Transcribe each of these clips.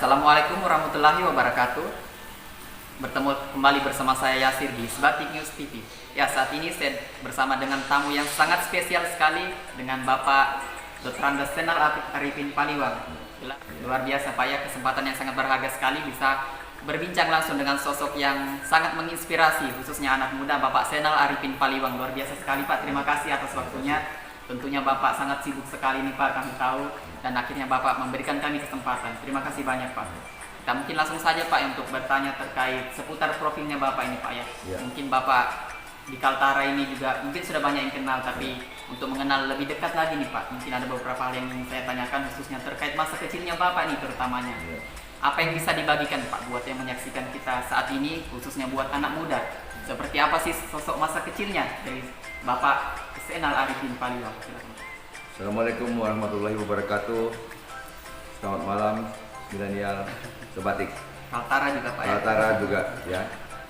Assalamualaikum warahmatullahi wabarakatuh. Bertemu kembali bersama saya Yasir di Sebatik News TV. Ya, saat ini saya bersama dengan tamu yang sangat spesial sekali, dengan Bapak Dr. Andes Zainal Arifin Paliwang. Luar biasa Pak ya, kesempatan yang sangat berharga sekali bisa berbincang langsung dengan sosok yang sangat menginspirasi, khususnya anak muda, Bapak Zainal Arifin Paliwang. Luar biasa sekali Pak, terima kasih atas waktunya. Tentunya Bapak sangat sibuk sekali nih Pak, kami tahu, dan akhirnya Bapak memberikan kami kesempatan. Terima kasih banyak Pak. Kita mungkin langsung saja Pak untuk bertanya terkait seputar profilnya Bapak ini Pak ya. Mungkin Bapak di Kaltara ini juga mungkin sudah banyak yang kenal, tapi untuk mengenal lebih dekat lagi nih Pak, mungkin ada beberapa hal yang ingin saya tanyakan, khususnya terkait masa kecilnya Bapak nih terutamanya. Apa yang bisa dibagikan Pak buat yang menyaksikan kita saat ini, khususnya buat anak muda? Seperti apa sih sosok masa kecilnya dari Bapak Zainal Arifin Paliwang? Assalamualaikum warahmatullahi wabarakatuh. Selamat malam milenial Sebatik. Kaltara juga Pak ya? Kaltara juga ya,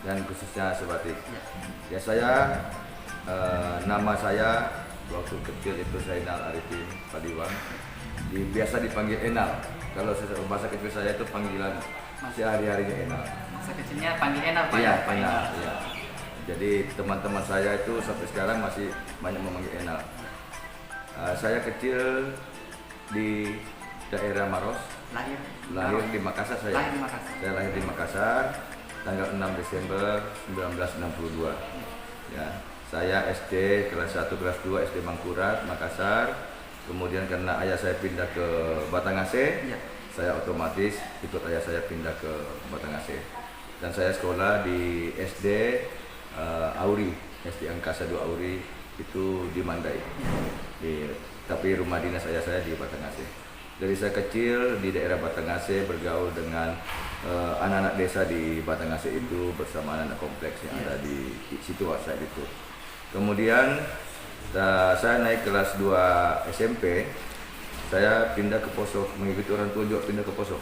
dan khususnya Sebatik. Ya, nama saya waktu kecil itu Zainal Arifin Paliwang. Biasa dipanggil Enal. Kalau bahasa kecil saya itu panggilan sehari-harinya Enal. Masa kecilnya panggil Enal Pak? Iya, ya? Enal. Ya. Jadi teman-teman saya itu sampai sekarang masih banyak memanggil Enal. Saya kecil di daerah Maros. Lahir di Makassar saya. Saya lahir di Makassar tanggal 6 Desember 1962. Ya, saya SD kelas 1 kelas 2 SD Mangkurat Makassar. Kemudian karena ayah saya pindah ke Batanghase, saya otomatis ikut ayah saya pindah ke Batanghase. Dan saya sekolah di SD Auri, SD Angkasa 2 Auri itu di Mandai. Tapi rumah dinas ayah saya di Batanghase. Dari saya kecil di daerah Batanghase bergaul dengan anak-anak desa di Batanghase itu bersama anak-anak kompleks yang ada di situ saat itu. Kemudian saya naik kelas 2 SMP, saya pindah ke Poso, mengikuti orang tua juga pindah ke Poso.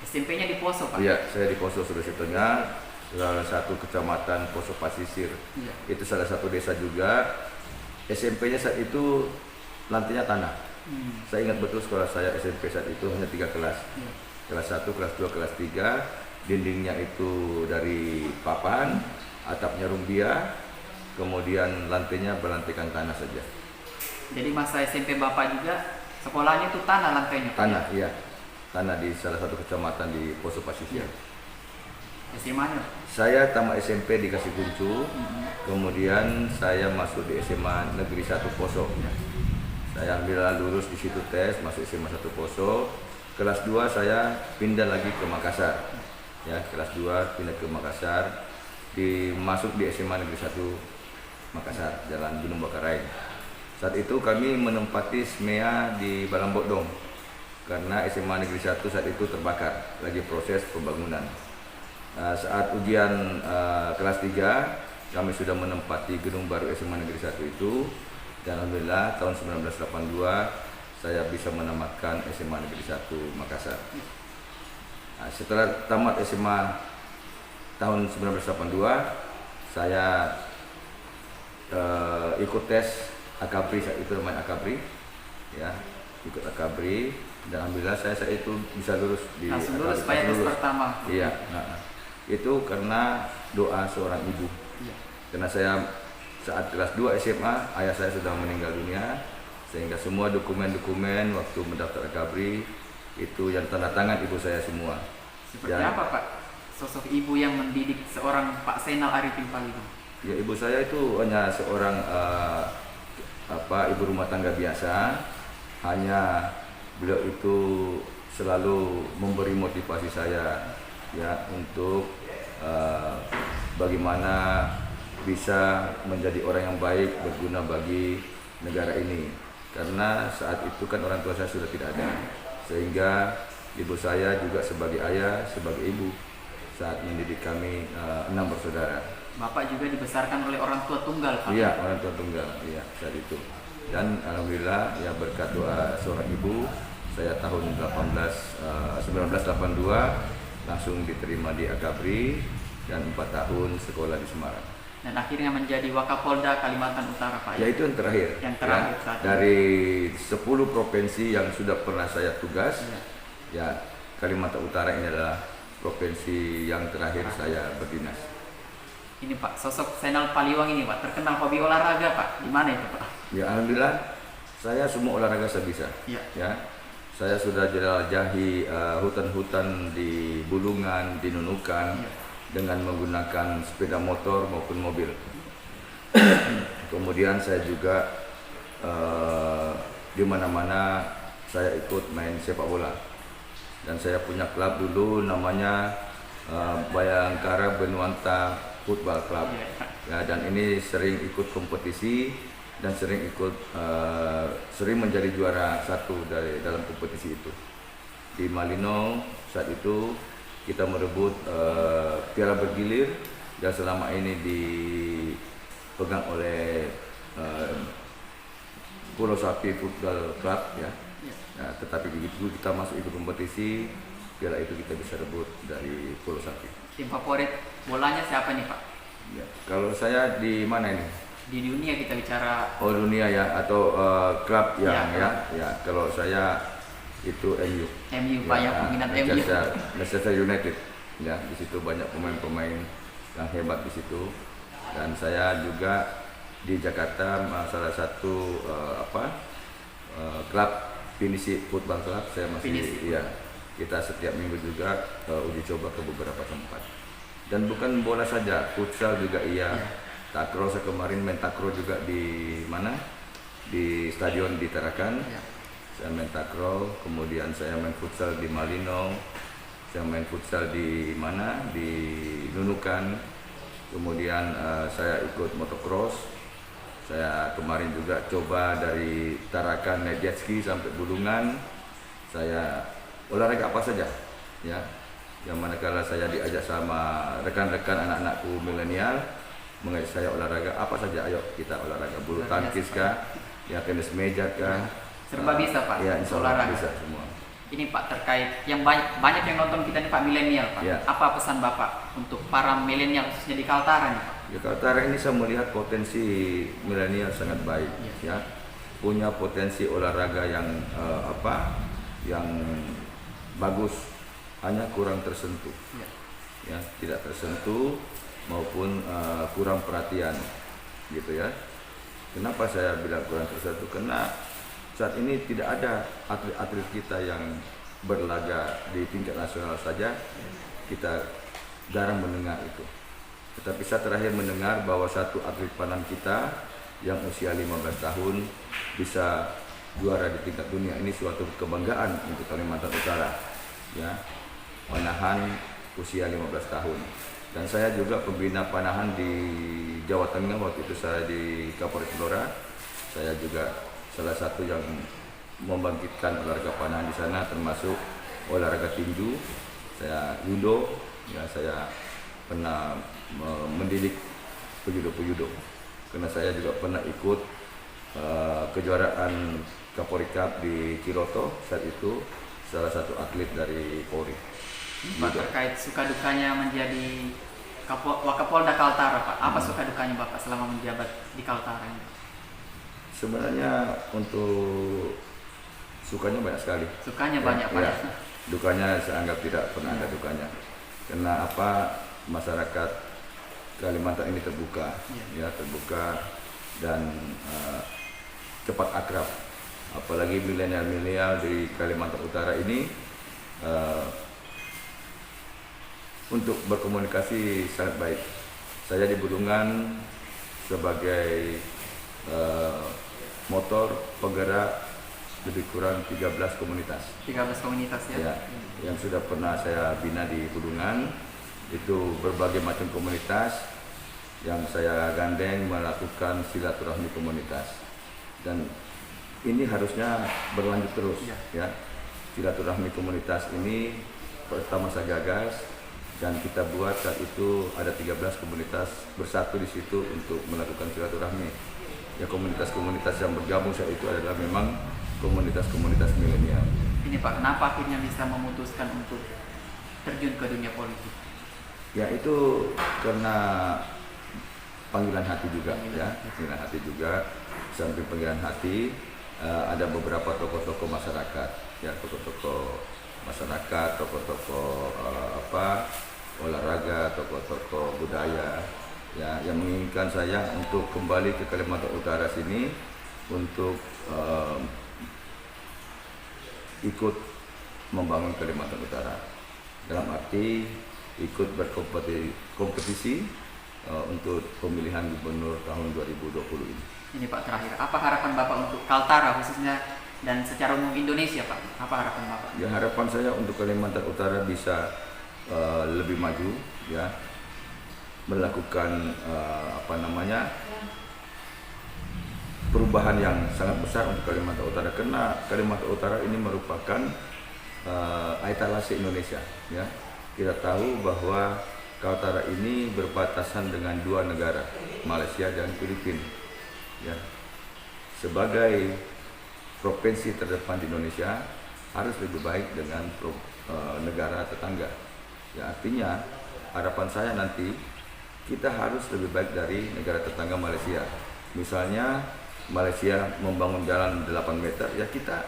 SMP-nya di Poso Pak? Iya, saya di Poso, Sulawesi Tengah, salah satu kecamatan Poso Pasisir. Itu salah satu desa juga. SMP-nya saat itu lantainya tanah. Saya ingat betul sekolah saya SMP saat itu hanya 3 kelas. Kelas 1, kelas 2, kelas 3. Dindingnya itu dari papan, atapnya rumbia. Kemudian lantainya berlantaikan tanah saja. Jadi masa SMP Bapak juga sekolahnya itu tanah lantainya? Tanah, iya. Tanah di salah satu kecamatan di Poso Pasisir. SMA-nya? Saya tamat SMP di Kasikuncu, kemudian saya masuk di SMA Negeri 1 Poso. Saya alhamdulillah lulus di situ tes, masuk SMA 1 Poso. Kelas 2 saya pindah lagi ke Makassar. Ya, kelas 2 pindah ke Makassar, masuk di SMA Negeri 1 Makassar, Jalan Gunung Bakarai. Saat itu kami menempati SMEA di Balangbodong karena SMA Negeri 1 saat itu terbakar, lagi proses pembangunan. Saat ujian kelas 3, kami sudah menempati gedung baru SMA Negeri 1 itu, dan alhamdulillah tahun 1982 saya bisa menamatkan SMA Negeri 1 Makassar. Setelah tamat SMA tahun 1982, saya ikut tes Akabri, saat itu namanya Akabri, ya, ikut Akabri, dan alhamdulillah saya saat itu bisa lulus di langsung lulus Pak ya, tes pertama. Iya, itu karena doa seorang ibu. Karena saya saat kelas 2 SMA ayah saya sudah meninggal dunia, sehingga semua dokumen-dokumen waktu mendaftar Akabri itu yang tanda tangan ibu saya semua. Seperti apa Pak sosok ibu yang mendidik seorang Pak Zainal Arifin Paliwang? Ya, ibu saya itu hanya seorang ibu rumah tangga biasa. Hanya beliau itu selalu memberi motivasi saya ya untuk bagaimana bisa menjadi orang yang baik, berguna bagi negara ini. Karena saat itu kan orang tua saya sudah tidak ada, sehingga ibu saya juga sebagai ayah, sebagai ibu saat mendidik kami 6 bersaudara. Bapak juga dibesarkan oleh orang tua tunggal Pak? Iya, orang tua tunggal, iya, saat itu. Dan alhamdulillah ya berkat doa seorang ibu, saya tahun 1982 langsung diterima di Akabri dan 4 tahun sekolah di Semarang. Dan akhirnya menjadi Wakapolda Kalimantan Utara Pak? Ya, itu yang terakhir. Yang terakhir ya, dari 10 provinsi yang sudah pernah saya tugas, ya Kalimantan Utara ini adalah provinsi yang terakhir saya berdinas. Ini Pak, sosok Zainal Paliwang ini Pak, terkenal hobi olahraga Pak, di mana itu Pak? Ya alhamdulillah, saya semua olahraga saya bisa. Iya. Ya, saya sudah jelajahi hutan-hutan di Bulungan, di Nunukan, Iya. dengan menggunakan sepeda motor maupun mobil. Kemudian saya juga di mana-mana saya ikut main sepak bola. Dan saya punya klub dulu namanya Bayangkara Benuanta Football Club. Ya, dan ini sering ikut kompetisi dan sering menjadi juara satu dalam kompetisi itu. Di Malino saat itu kita merebut piala bergilir yang selama ini dipegang oleh Pulau Sapi Football Club ya. Nah, tetapi begitu kita masuk ikut kompetisi, piala itu kita bisa rebut dari Pulau Sapi. Tim favorit bolanya siapa nih Pak? Ya, kalau saya di mana ini? Di dunia kita bicara. Oh dunia ya, atau klub yang Ya, ya. Kalau saya itu MU. MU Pak, yang peminat MU. Manchester United. Ya, di situ banyak pemain-pemain yang hebat di situ. Dan saya juga di Jakarta salah satu klub Pinisi Football Club. Saya masih Pinisi. ya. Kita setiap minggu juga uji coba ke beberapa tempat. Dan bukan bola saja, futsal juga iya. Takraw, saya kemarin main takraw juga di mana? Di stadion di Tarakan. Ya. Saya main takraw, kemudian saya main futsal di Malino. Saya main futsal di mana? Di Nunukan. Kemudian saya ikut motocross. Saya kemarin juga coba dari Tarakan naik jet ski sampai Bulungan. Saya olahraga apa saja, ya. Yang manakala saya diajak sama rekan-rekan anak-anakku milenial mengajak saya olahraga apa saja, ayo kita olahraga, bulu tangkis kah, ya tenis meja kah, serba bisa Pak, ya insya Allah olahraga. bisa semua. Ini Pak, terkait yang banyak yang nonton kita nih Pak, milenial Pak. Ya. Apa pesan Bapak untuk para milenial khususnya di Kaltara nih Pak? Ya, Kaltara ini saya melihat potensi milenial sangat baik, ya. Punya potensi olahraga yang yang bagus, hanya kurang tersentuh. Ya, tidak tersentuh maupun kurang perhatian, gitu ya. Kenapa saya bilang kurang tersentuh? Karena saat ini tidak ada atlet-atlet kita yang berlaga di tingkat nasional saja, kita jarang mendengar itu. Tetapi saya terakhir mendengar bahwa satu atlet panah kita yang usia 15 tahun bisa juara di tingkat dunia. Ini suatu kebanggaan untuk Kalimantan Utara, ya. Panahan usia 15 tahun. Dan saya juga pembina panahan di Jawa Tengah waktu itu saya di Kapolres Blora. Saya juga salah satu yang membangkitkan olahraga panahan di sana, termasuk olahraga tinju, saya judo, ya saya pernah mendidik pejudo-pejudo. Karena saya juga pernah ikut kejuaraan Kapolri Cup di Ciloto, saat itu salah satu atlet dari Polri. Pak, terkait suka dukanya menjadi Wakapolda Kaltara Pak, apa suka dukanya Bapak selama menjabat di Kaltara ini? Sebenarnya untuk sukanya banyak sekali. Sukanya banyak Pak. Ya. Dukanya saya anggap tidak pernah ada dukanya. Karena masyarakat Kalimantan ini terbuka, ya terbuka dan cepat akrab. Apalagi milenial-milenial di Kalimantan Utara ini untuk berkomunikasi sangat baik. Saya di Bulungan sebagai motor penggerak lebih kurang 13 komunitas. 13 komunitas ya? Yang sudah pernah saya bina di Bulungan, itu berbagai macam komunitas yang saya gandeng melakukan silaturahmi komunitas. Dan ini harusnya berlanjut terus, ya. Silaturahmi komunitas ini pertama saya gagas dan kita buat saat itu ada 13 komunitas bersatu di situ untuk melakukan silaturahmi. Ya, komunitas-komunitas yang bergabung saat itu adalah memang komunitas-komunitas milenial. Ini Pak, kenapa akhirnya bisa memutuskan untuk terjun ke dunia politik? Ya itu karena panggilan hati juga, ya panggilan hati juga. Samping panggilan hati ada beberapa tokoh-tokoh masyarakat, ya tokoh-tokoh masyarakat, tokoh-tokoh olahraga, tokoh-tokoh budaya ya yang menginginkan saya untuk kembali ke Kalimantan Utara sini untuk ikut membangun Kalimantan Utara, dalam arti ikut berkompetisi untuk pemilihan gubernur tahun 2020 ini. Ini Pak terakhir, apa harapan Bapak untuk Kaltara khususnya dan secara umum Indonesia Pak? Apa harapan Bapak? Ya, harapan saya untuk Kalimantan Utara bisa lebih maju, ya, melakukan perubahan yang sangat besar untuk Kalimantan Utara, karena Kalimantan Utara ini merupakan etalase Indonesia. Ya, kita tahu bahwa Kaltara ini berbatasan dengan dua negara, Malaysia dan Filipina. Ya, sebagai provinsi terdepan di Indonesia harus lebih baik dengan negara tetangga. Ya, artinya harapan saya nanti kita harus lebih baik dari negara tetangga Malaysia. Misalnya Malaysia membangun jalan 8 meter, ya kita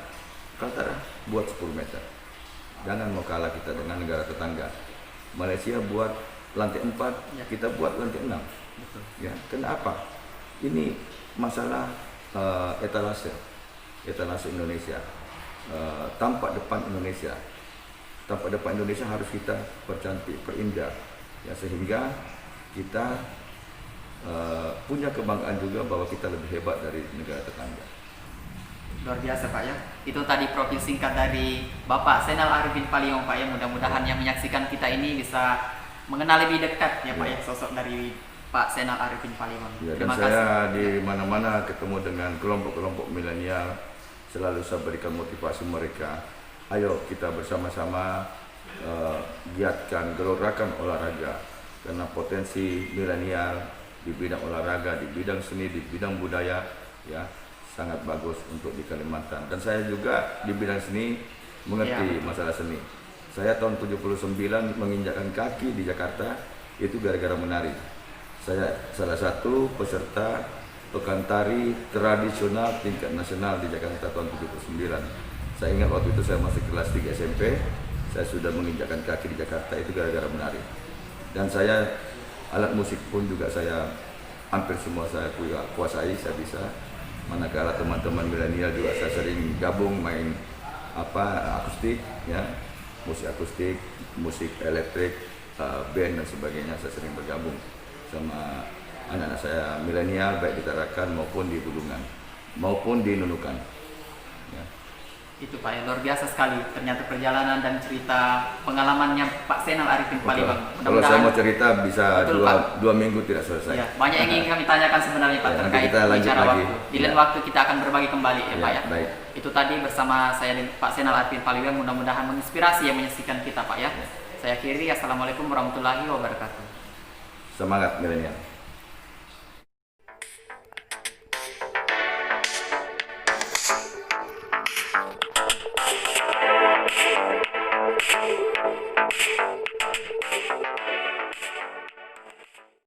Kaltara buat 10 meter. Jangan mau kalah kita dengan negara tetangga. Malaysia buat lantai 4, ya, kita buat lantai 6. Betul. Ya, kenapa? Ini masalah etalase Indonesia, tampak depan Indonesia. Tampak depan Indonesia harus kita percantik, perindah, ya, sehingga kita punya kebanggaan juga bahwa kita lebih hebat dari negara tetangga. Luar biasa Pak ya. Itu tadi profil singkat dari Bapak Zainal Arifin Paliwang Pak ya. Mudah-mudahan yang menyaksikan kita ini bisa mengenal lebih dekat ya Pak ya, sosok dari Pak Zainal Arifin Paliwang. Ya, dan Terima saya kasih. di mana-mana ketemu dengan kelompok-kelompok milenial, selalu saya berikan motivasi mereka. Ayo kita bersama-sama giatkan, gelorakan olahraga, karena potensi milenial di bidang olahraga, di bidang seni, di bidang budaya, ya, sangat bagus untuk di Kalimantan. Dan saya juga di bidang seni mengerti masalah seni. Saya tahun 79 menginjakkan kaki di Jakarta itu gara-gara menari. Saya salah satu peserta pekan tari tradisional tingkat nasional di Jakarta tahun 79. Saya ingat waktu itu saya masih kelas 3 SMP, saya sudah menginjakkan kaki di Jakarta itu gara-gara menari. Dan saya alat musik pun juga saya hampir semua saya kuasai, saya bisa. Manakala teman-teman milenial juga saya sering gabung main akustik, ya, musik akustik, musik elektrik, band dan sebagainya, saya sering bergabung sama anak-anak saya milenial baik di Tarakan maupun di Bulungan maupun di Nunukan. Ya. Itu Pak ya, luar biasa sekali ternyata perjalanan dan cerita pengalamannya Pak Zainal Arifin Paliwang. Kalau saya mau cerita bisa betul, dua minggu tidak selesai. Ya, banyak yang ingin kami tanyakan sebenarnya Pak, Ya, terkait kita lanjut bicara lagi. waktu. Di lain Ya. waktu kita akan berbagi kembali ya, Pak ya. Baik. Itu tadi bersama saya dengan Pak Zainal Arifin Paliwang, mudah-mudahan menginspirasi yang menyaksikan kita Pak ya. Saya akhiri, assalamualaikum warahmatullahi wabarakatuh. Semangat milenial.